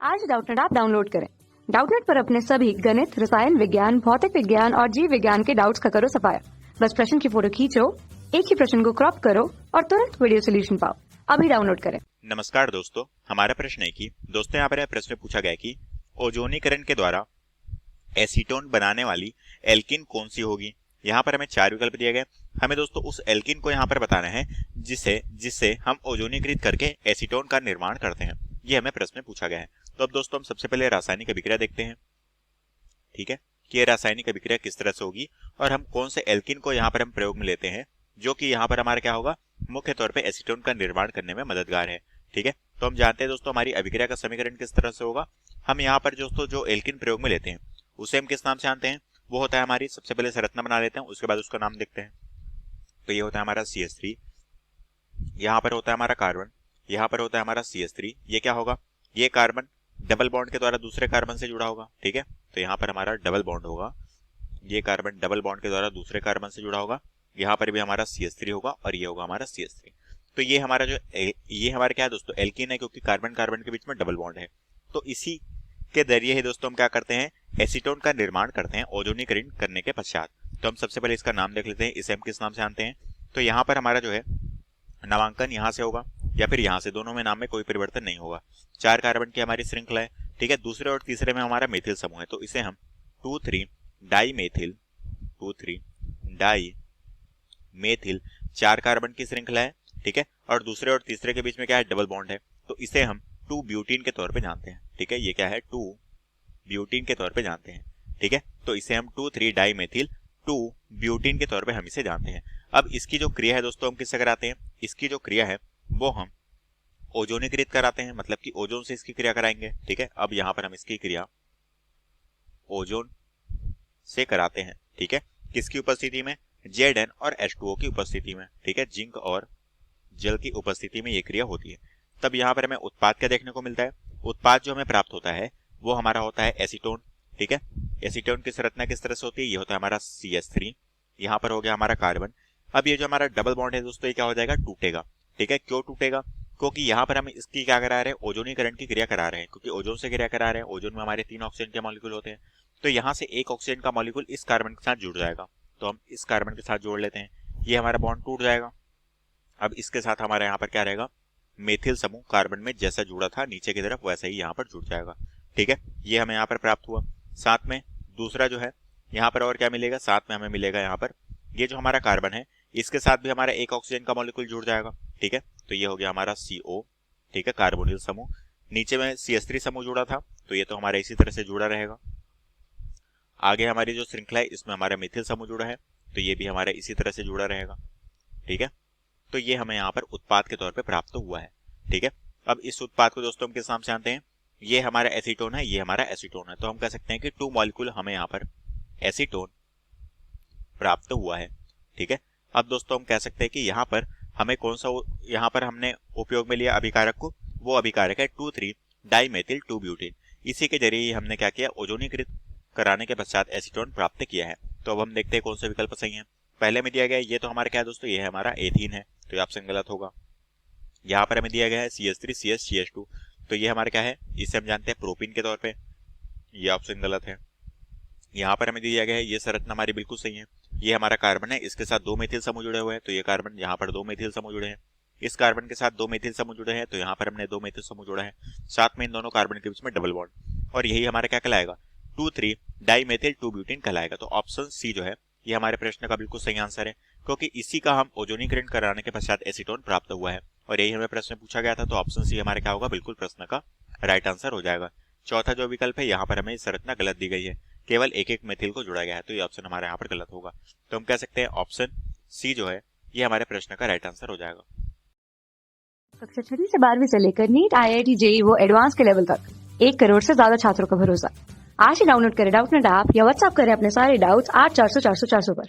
आज Doubtnut app download करें। Doubtnut पर अपने सभी गणित, रसायन विज्ञान, भौतिक विज्ञान और जीव विज्ञान के डाउट्स का करो सफाया। बस प्रश्न की फोटो खींचो, एक ही प्रश्न को क्रॉप करो और तुरंत वीडियो सोल्यूशन पाओ। अभी डाउनलोड करें। नमस्कार दोस्तों, हमारा प्रश्न है कि दोस्तों यहाँ पर प्रश्न पूछा गया कि ओजोनीकरण के द्वारा एसीटोन बनाने वाली एल्किन कौन सी होगी। यहाँ पर हमें चार विकल्प दिए गए। हमें दोस्तों उस एल्किन को यहाँ पर बताना है जिससे हम ओजोनीकृत करके एसीटोन का निर्माण करते हैं। ये हमें प्रश्न में पूछा गया है। तो अब दोस्तों हम सबसे पहले रासायनिक अभिक्रिया देखते हैं, ठीक है, कि ये रासायनिक अभिक्रिया किस तरह से होगी और हम कौन से एल्किन को यहाँ पर हम प्रयोग में लेते हैं जो कि यहाँ पर हमारा क्या होगा, मुख्य तौर पे एसीटोन का निर्माण करने में मददगार है। ठीक है, तो हम जानते हैं दोस्तों हमारी अभिक्रिया का समीकरण किस तरह से होगा। हम यहाँ पर दोस्तों जो एल्किन प्रयोग में लेते हैं उसे हम किस नाम से जानते हैं, वो होता है हमारी, सबसे पहले संरचना बना लेते हैं, उसके बाद उसका नाम देखते हैं। तो ये होता है हमारा CH3, यहाँ पर होता है हमारा कार्बन, यहाँ पर होता है हमारा CH3। ये क्या होगा, ये कार्बन डबल बॉन्ड के द्वारा दूसरे कार्बन से जुड़ा होगा। ठीक है, तो यहाँ पर हमारा डबल बॉन्ड होगा, ये कार्बन डबल बॉन्ड के द्वारा दूसरे कार्बन से जुड़ा होगा। यहाँ पर भी हमारा CH3 होगा और ये होगा हमारा CH3। तो ये हमारा ये हमारा क्या है दोस्तों, एल्कीन है, क्योंकि कार्बन कार्बन के बीच में डबल बॉन्ड है। तो इसी के जरिए ही दोस्तों हम क्या करते हैं, एसीटोन का निर्माण करते हैं ओजोनीकरण करने के पश्चात। तो हम सबसे पहले इसका नाम देख लेते हैं, इसे हम किस नाम से जानते हैं। तो यहाँ पर हमारा जो है नामांकन यहाँ से होगा या फिर यहाँ से, दोनों में नाम में कोई परिवर्तन नहीं होगा। 4 कार्बन की हमारी श्रृंखला है। ठीक है, दूसरे और तीसरे में हमारा मेथिल समूह है, तो इसे हम 2,3 डाई मेथिल 4 कार्बन की श्रृंखला है। ठीक है, और दूसरे और तीसरे के बीच में क्या है, डबल बॉन्ड है, तो इसे हम 2 ब्यूटीन के तौर पे जानते हैं। ठीक है, ये क्या है, 2 ब्यूटीन के तौर पे जानते हैं। ठीक है, तो इसे हम 2,3 डाई मेथिल 2 ब्यूटीन के तौर पे हम इसे जानते हैं। अब इसकी जो क्रिया है दोस्तों हम किससे कराते हैं, इसकी जो क्रिया है वो हम ओजोनीकृत कराते हैं, मतलब कि ओजोन से इसकी क्रिया कराएंगे। ठीक है, अब यहाँ पर हम इसकी क्रिया ओजोन से कराते हैं। ठीक है, किसकी उपस्थिति में, Zn और H2O की उपस्थिति में। ठीक है, जिंक और जल की उपस्थिति में ये क्रिया होती है। तब यहाँ पर हमें उत्पाद क्या देखने को मिलता है, उत्पाद जो हमें प्राप्त होता है वो हमारा होता है एसीटोन। ठीक है, एसीटोन की संरचना किस तरह से होती है, ये होता है हमारा CH3, यहाँ पर हो गया हमारा कार्बन। अब ये जो हमारा डबल बॉन्ड है दोस्तों ये क्या हो जाएगा, टूटेगा। ठीक है, क्यों टूटेगा, क्योंकि यहाँ पर हम इसकी क्या करा रहे हैं, ओजोनीकरण की क्रिया करा रहे हैं, क्योंकि ओजोन से क्रिया करा रहे हैं। ओजोन में हमारे 3 ऑक्सीजन के मॉलिक्यूल होते हैं, तो यहाँ से एक ऑक्सीजन का मॉलिक्यूल इस कार्बन के साथ जुड़ जाएगा, तो हम इस कार्बन के साथ जोड़ लेते हैं, ये हमारा बॉन्ड टूट जाएगा। अब इसके साथ हमारा यहाँ पर क्या रहेगा, मेथिल समूह कार्बन में जैसा जुड़ा था नीचे की तरफ वैसा ही यहाँ पर जुड़ जाएगा। ठीक है, ये हमें यहाँ पर प्राप्त हुआ। साथ में दूसरा जो है यहाँ पर और क्या मिलेगा, साथ में हमें मिलेगा यहाँ पर ये जो हमारा कार्बन है इसके साथ भी हमारा एक ऑक्सीजन का मॉलिक्यूल जुड़ जाएगा। ठीक है, तो ये हो गया हमारा CO। ठीक है, कार्बोनिल समूह, नीचे में CH3 समूह जुड़ा था, तो ये तो हमारा इसी तरह से जुड़ा रहेगा। आगे हमारी जो श्रृंखला है इसमें हमारा मेथिल समूह जुड़ा है, तो ये भी हमारा इसी तरह से जुड़ा रहेगा। ठीक है, तो ये हमें यहाँ पर उत्पाद के तौर पे प्राप्त हुआ है। ठीक है, अब इस उत्पाद को दोस्तों हम किस नाम से जानते हैं, ये हमारा एसीटोन है, ये हमारा एसीटोन है, तो हम कह सकते हैं कि 2 मॉलिक्यूल हमें यहाँ पर एसीटोन प्राप्त हुआ है। ठीक है, अब दोस्तों हम कह सकते हैं कि यहाँ पर हमें कौन सा यहाँ पर हमने उपयोग में लिया अभिकारक को, वो अभिकारक है 2,3 डाई मेथिल 2 ब्यूटीन। इसी के जरिए हमने क्या किया, ओजोनीकृत कराने के पश्चात एसीटोन प्राप्त किया है। तो अब हम देखते हैं कौन सा विकल्प सही है। पहले में दिया गया ये तो हमारा क्या है दोस्तों, ये है हमारा एथीन है, तो ये ऑप्शन गलत होगा। यहाँ पर हमें दिया गया है CH3 CH2, तो ये हमारा क्या है, इसे हम जानते हैं प्रोपीन के तौर पे, ये ऑप्शन गलत है। यहाँ पर हमें दिया गया है ये संरचना हमारी बिल्कुल सही है, ये हमारा कार्बन है, इसके साथ 2 मेथिल समूह जुड़े हुए हैं, तो ये कार्बन यहाँ पर 2 मेथिल समूह जुड़े हैं। इस कार्बन के साथ 2 मेथिल समूह जुड़े हैं, तो यहाँ पर हमने 2 मेथिल समूह जोड़ा है, साथ में इन दोनों कार्बन के बीच में डबल बॉन्ड, और यही हमारा क्या कहलाएगा, 2,3 डाई मेथिल 2 ब्यूटीन कहलाएगा। तो ऑप्शन C जो है ये हमारे प्रश्न का बिल्कुल सही आंसर है, क्योंकि इसी का हम ओजोनीकरण कराने के पश्चात एसीटोन प्राप्त हुआ है, और यही हमें प्रश्न पूछा गया था, तो ऑप्शन C हमारे क्या होगा, बिल्कुल प्रश्न का राइट आंसर हो जाएगा। चौथा जो विकल्प है यहाँ पर हमें संरचना गलत दी गई है, केवल एक एक मेथिल को जोड़ा गया है, तो ये ऑप्शन हमारे यहाँ पर गलत होगा। तो हम कह सकते हैं ऑप्शन C जो है ये हमारे प्रश्न का राइट आंसर हो जाएगा। कक्षा 6 से 12वीं से लेकर नीट, IIT, JEE वो एडवांस के लेवल तक 1 करोड़ से ज्यादा छात्रों का भरोसा। आज ही डाउनलोड करें डाउटनेट ऐप या व्हाट्सएप करें अपने सारे डाउट्स 8400 400 400 पर।